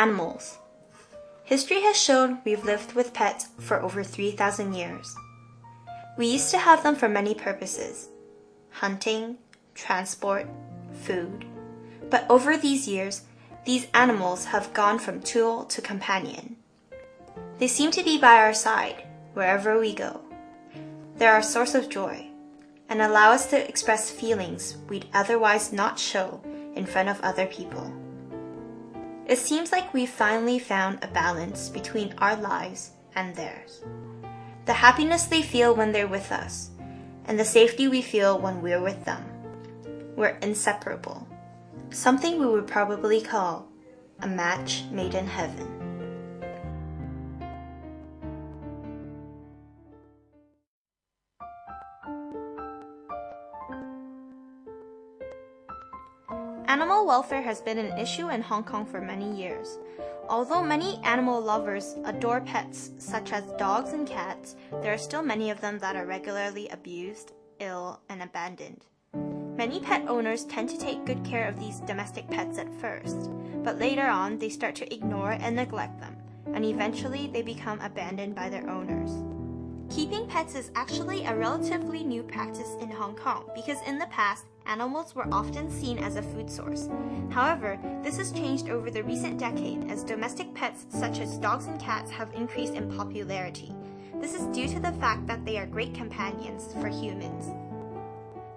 Animals. History has shown we've lived with pets for over 3,000 years. We used to have them for many purposes: hunting, transport, food. But over these years, these animals have gone from tool to companion. They seem to be by our side wherever we go. They're our source of joy and allow us to express feelings we'd otherwise not show in front of other people. It seems like we've finally found a balance between our lives and theirs. The happiness they feel when they're with us, and the safety we feel when we're with them. We're inseparable. Something we would probably call a match made in heaven. Animal welfare has been an issue in Hong Kong for many years. Although many animal lovers adore pets such as dogs and cats, there are still many of them that are regularly abused, ill, and abandoned. Many pet owners tend to take good care of these domestic pets at first, but later on they start to ignore and neglect them, and eventually they become abandoned by their owners. Keeping pets is actually a relatively new practice in Hong Kong because in the past, animals were often seen as a food source. However, this has changed over the recent decade as domestic pets such as dogs and cats have increased in popularity. This is due to the fact that they are great companions for humans.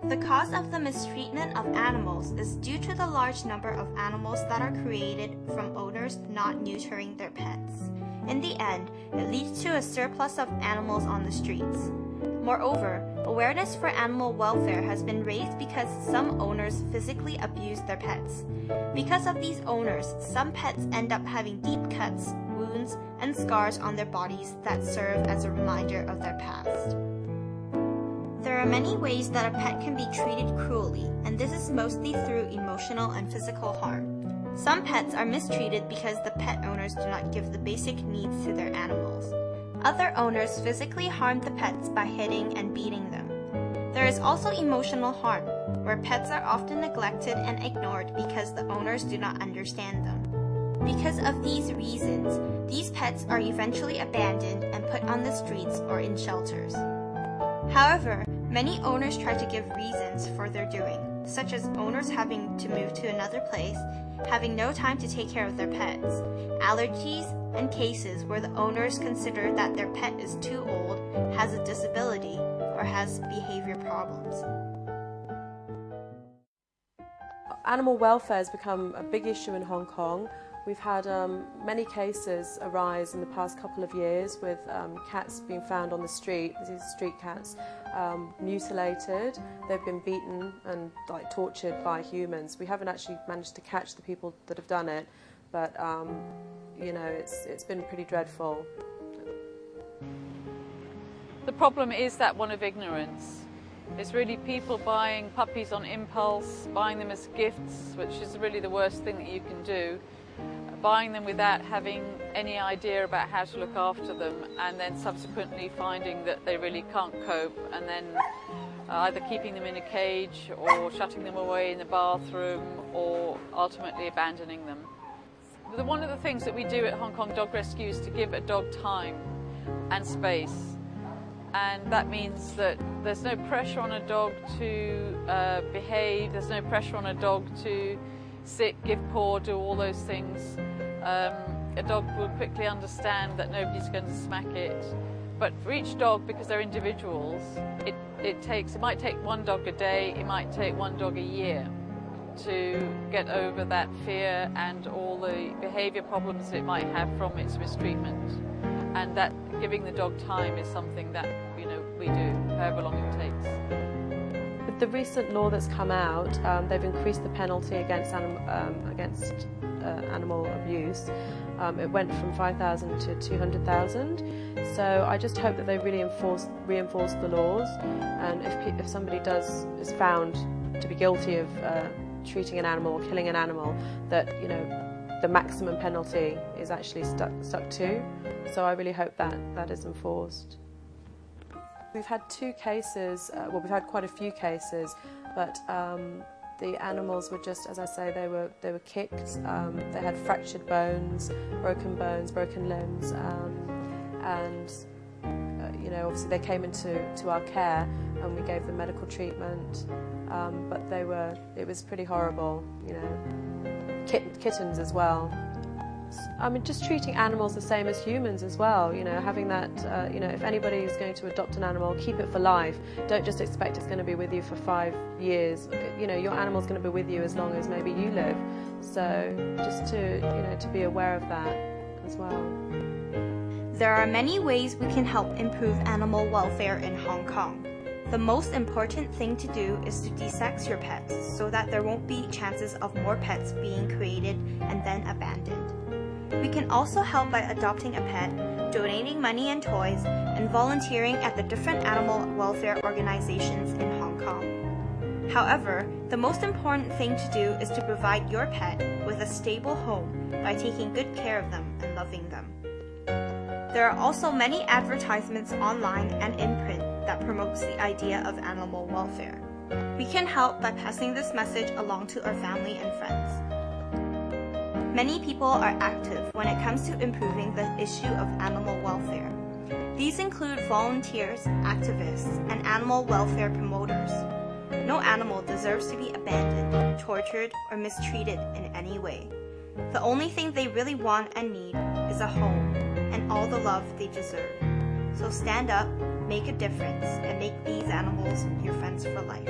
The cause of the mistreatment of animals is due to the large number of animals that are created from owners not neutering their pets. In the end, it leads to a surplus of animals on the streets. Moreover, awareness for animal welfare has been raised because some owners physically abuse their pets. Because of these owners, some pets end up having deep cuts, wounds, and scars on their bodies that serve as a reminder of their past. There are many ways that a pet can be treated cruelly, and this is mostly through emotional and physical harm. Some pets are mistreated because the pet owners do not give the basic needs to their animals. Other owners physically harm the pets by hitting and beating them. There is also emotional harm, where pets are often neglected and ignored because the owners do not understand them. Because of these reasons, these pets are eventually abandoned and put on the streets or in shelters. However, many owners try to give reasons for their doing, such as owners having to move to another place, having no time to take care of their pets, allergies, and cases where the owners consider that their pet is too old, has a disability, or has behavior problems. Animal welfare has become a big issue in Hong Kong. We've had many cases arise in the past couple of years with cats being found on the street. These are street cats, mutilated. They've been beaten and tortured by humans. We haven't actually managed to catch the people that have done it, but you know, it's been pretty dreadful. The problem is that one of ignorance. It's really people buying puppies on impulse, buying them as gifts, which is really the worst thing that you can do. Buying them without having any idea about how to look after them, and then subsequently finding that they really can't cope, and then either keeping them in a cage or shutting them away in the bathroom or ultimately abandoning them. One of the things that we do at Hong Kong Dog Rescue is to give a dog time and space, and that means that there's no pressure on a dog to behave, there's no pressure on a dog to sit, give paw, do all those things. A dog will quickly understand that nobody's going to smack it. But for each dog, because they're individuals, it might take one dog a day, it might take one dog a year to get over that fear and all the behaviour problems it might have from its mistreatment. And that giving the dog time is something that, you know, we do, however long it takes. With the recent law that's come out, they've increased the penalty against animal abuse. It went from 5,000 to 200,000. So I just hope that they really reinforce the laws, and if somebody is found to be guilty of treating an animal or killing an animal, that, you know, the maximum penalty is actually stuck to. So I really hope that is enforced. We've had two cases, well, we've had quite a few cases, but the animals were just, as I say, they were kicked. They had fractured bones, broken limbs, and you know, obviously they came into our care and we gave them medical treatment. But it was pretty horrible, you know. Kittens as well. I mean, just treating animals the same as humans as well, you know, having that, you know, if anybody is going to adopt an animal, keep it for life. Don't just expect it's going to be with you for 5 years. You know, your animal's going to be with you as long as maybe you live. So just to, you know, to be aware of that as well. There are many ways we can help improve animal welfare in Hong Kong. The most important thing to do is to de-sex your pets so that there won't be chances of more pets being created and then abandoned. We can also help by adopting a pet, donating money and toys, and volunteering at the different animal welfare organizations in Hong Kong. However, the most important thing to do is to provide your pet with a stable home by taking good care of them and loving them. There are also many advertisements online and in print that promotes the idea of animal welfare. We can help by passing this message along to our family and friends. Many people are active when it comes to improving the issue of animal welfare. These include volunteers, activists, and animal welfare promoters. No animal deserves to be abandoned, tortured, or mistreated in any way. The only thing they really want and need is a home and all the love they deserve. So stand up, make a difference, and make these animals your friends for life.